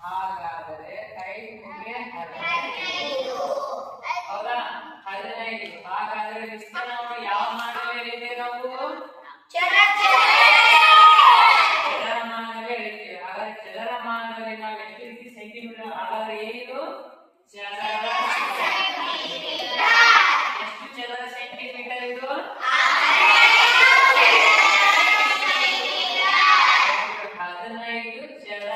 ಹಾಗಾದರೆ ಕೈಗೆ 15. ಹೌದಾ? 15. ಹಾಗಾದ್ರೆ ವಿಸ್ತೀರ್ಣವನ್ನು ಯಾವ ಮಾನವೇ ನಾವು ಚದರಮಾನವೇ ಹೇಳ್ತೀವಿ. ಹಾಗಾದ್ರೆ ಚದರಮಾನದಲ್ಲಿ ನಾವು ಎಷ್ಟು ರೀತಿ ಸೆಂಟಿಮೀಟರ್? ಹಾಗಾದ್ರೆ ಏನಿದು ಚದರ ಎಷ್ಟು ಚದರ ಸೆಂಟಿಮೀಟರ್ ಇದು? 15 ಚದರ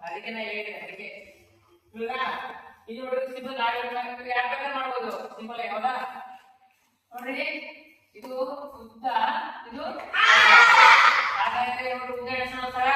ಅದಕ್ಕೆ ನಾ ಹೇಳಿದೆ. ಅದಕ್ಕೆ ಇದು ನೋಡಿ ಸಿಂಪಲ್ ಯಾಕೆ ಮಾಡ್ಬೋದು? ಸಿಂಪಲ್ ಹೌದಾ? ನೋಡ್ರಿ, ಇದು ಉದ್ದ, ಇದು ಹಾಗಾದ್ರೆ ನೋಡಿ ಉದ್ದ ಎಷ್ಟು ಸರ?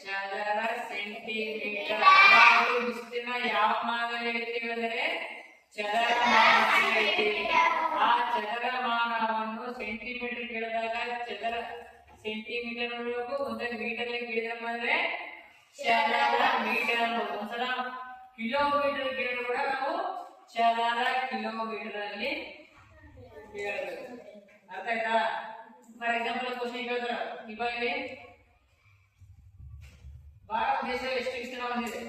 ಚದರ ಸೆಂಟಿಮೀಟರ್. ವಿಸ್ತೀರ್ಣ ಯಾವ ಮಾನದಲ್ಲಿ ಹೇಳ್ತೀವಿ ಅಂದರೆ ಚದರಮಾನ ಹೇಳ್ತೀವಿ. ಆ ಚದರಮಾನವನ್ನು ಸೆಂಟಿಮೀಟರ್ ಕೇಳಿದಾಗ ಚದರ ಸೆಂಟಿಮೀಟರ್ ಮುಂದೆ ಮೀಟರ್ ಕೇಳಿದಪ್ಪ ಅಂದ್ರೆ ಚದರ ಮೀಟರ್ ಅನ್ನೋದು. ಒಂದ್ಸಲ ಕಿಲೋಮೀಟರ್ ಕೇಳಿದ್ರು ಕೂಡ ನಾವು ಚದರ ಕಿಲೋಮೀಟರ್ ಅಲ್ಲಿ ಕೇಳಬೇಕು. ಅರ್ಥ ಆಯ್ತಾ? ಫಾರ್ ಎಕ್ಸಾಂಪಲ್ ಕ್ವಶನ್ ಕೇಳಿದ್ರ ಇವಾಗ ಭಾರತ ದೇಶ ಎಷ್ಟು ವಿಸ್ತೀರ್ಣ ಹೊಂದಿದೆ?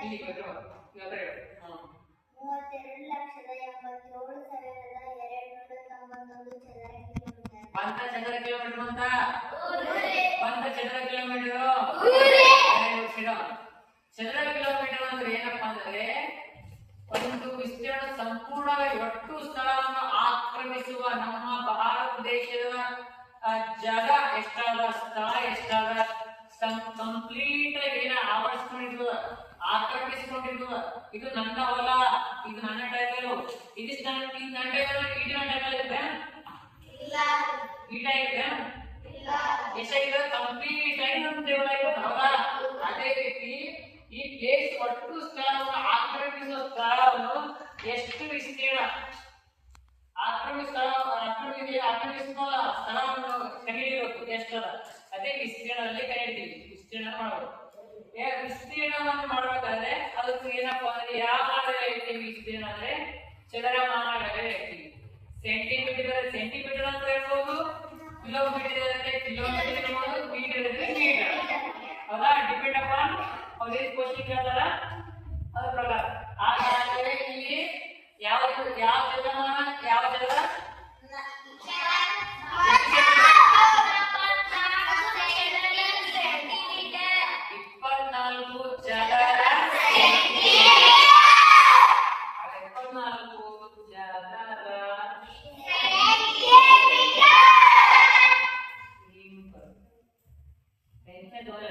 ಇಲ್ಲಿ 32,87,291 ಚದರ ಕಿಲೋಮೀಟರ್ ಅಂತ. 1 ಚದರ ಕಿಲೋಮೀಟರ್ ಚದರ ಕಿಲೋಮೀಟರ್ ಅಂದ್ರೆ ಏನಪ್ಪಾ ಅಂದ್ರೆ ಒಂದು ವಿಸ್ತೀರ್ಣ ಸಂಪೂರ್ಣವಾಗಿ ಒಟ್ಟು ಸ್ಥಳವನ್ನು ಆಕ್ರಮಿಸುವ ನಮ್ಮ ಭಾರತ ದೇಶದ ಜಾಗ ಎಷ್ಟಾದ, ಸ್ಥಳ ಎಷ್ಟಾದ, ಕಂಪ್ಲೀಟ್ ಆಗಿ ಆವರಿಸಿಕೊಂಡಿರ್ತದ, ಆಕ್ರಮಿಸಿಕೊಂಡಿರ್ತದ. ಇದು ನನ್ನ ಹೊಲ, ಇದು ನನ್ನ ಟೈಟಲ್, ಇದು ನನ್ನ ಟೈಟಲ್, ಇದು ನನ್ನ ಟೈಟಲ್ ಇದೆ ಇಲ್ಲ ಇದೆ ಎಷ್ಟಾಗಿದೆ? ಕಂಪ್ಲೀಟ್ ಆಗಿ ನಮ್ಮ ದೇವರ ಹೌದಾ? ಅದೇ ರೀತಿ ಈ ಪ್ಲೇಸ್ ಒಟ್ಟು ಸ್ಥಳವನ್ನು ಆಕ್ರಮಿಸುವ ಸ್ಥಳವನ್ನು ಎಷ್ಟು ವಿಸ್ತೀರ್ಣ ಆಕ್ರಮಿಸುವ ಸ್ಥಳವನ್ನು ಕಂಡುಹಿಡಿಯಬೇಕು ಎಷ್ಟದ, ಅದೇ ವಿಸ್ತೀರ್ಣದಲ್ಲಿ ಕರೀತೀವಿ. ವಿಸ್ತೀರ್ಣ ಮಾಡಬೇಕು. ವಿಸ್ತೀರ್ಣವನ್ನು ಮಾಡಬೇಕಾದ್ರೆ ಅದಕ್ಕೆ ಏನಪ್ಪಾ ಅಂದ್ರೆ ಯಾವ ಮಾನದಲ್ಲಿ ಹೇಳ್ತೀವಿ? ವಿಸ್ತೀರ್ಣ ಅಂದ್ರೆ ಚದರಮಾನಗಳಲ್ಲಿ ಹೇಳ್ತೀವಿ. ಸೆಂಟಿಮೀಟರ್ ಸೆಂಟಿಮೀಟರ್ ಅಂತ ಹೇಳ್ಬೋದು, ಕಿಲೋಮೀಟರ್ ಇರುತ್ತೆ ಕಿಲೋಮೀಟರ್ ಇರ್ಬೋದು, ಮೀಟರ್ ಇರುತ್ತೆ ಮೀಟರ್. ಹೌದಾ? ಡಿಪೆಂಡ್ ಅಪಾನ್ ಅವ್ರು ಏನು ಕ್ವಶನ್ ಕೇಳ್ತಾರ ಅದ್ರ ಪ್ರಕಾರ. ಹಾಗಾದ್ರೆ ಇಲ್ಲಿ ಯಾವ ಚದರಮಾನ ಯಾವ ಚದರ? 24 ಚದರ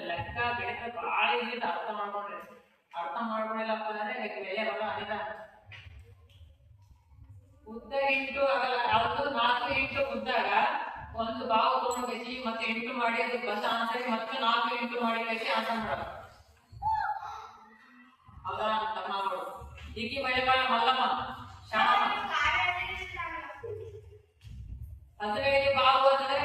ಲೆಕ್ಕ ಗಣಿತ ಬಹಳ ಈಸಿ. ಅರ್ಥ ಮಾಡ್ಕೊಂಡಿಲ್ಲಪ್ಪ ಅಂದ್ರೆ ಬೆಲೆ ಬರಲ್ಲ. ಅನಿತ ಉದ್ದ ಇಂಟು ಅಗಲ, ಯಾವುದು 4 ಇಂಟು ಉದ್ದಾಗ ಒಂದು ಭಾಗ ತಗೊಂಡು ಕಸಿ ಮತ್ತೆ ಇಂಟು ಮಾಡಿ ಅದು ಬಸ್ ಆನ್ಸರ್ ಮತ್ತೆ 4 ಇಂಟು ಮಾಡಿ ಕಸಿ ಆನ್ಸರ್ ಮಾಡೋದು ಅಲ್ಲ ಅಂತ ಮಾಡೋದು ಈಕಿ ಬೈಬಾಳ ಮಲ್ಲಮ್ಮ ಶಾಣಮ್ಮ 15 ಭಾಗ ಅಂತಂದ್ರೆ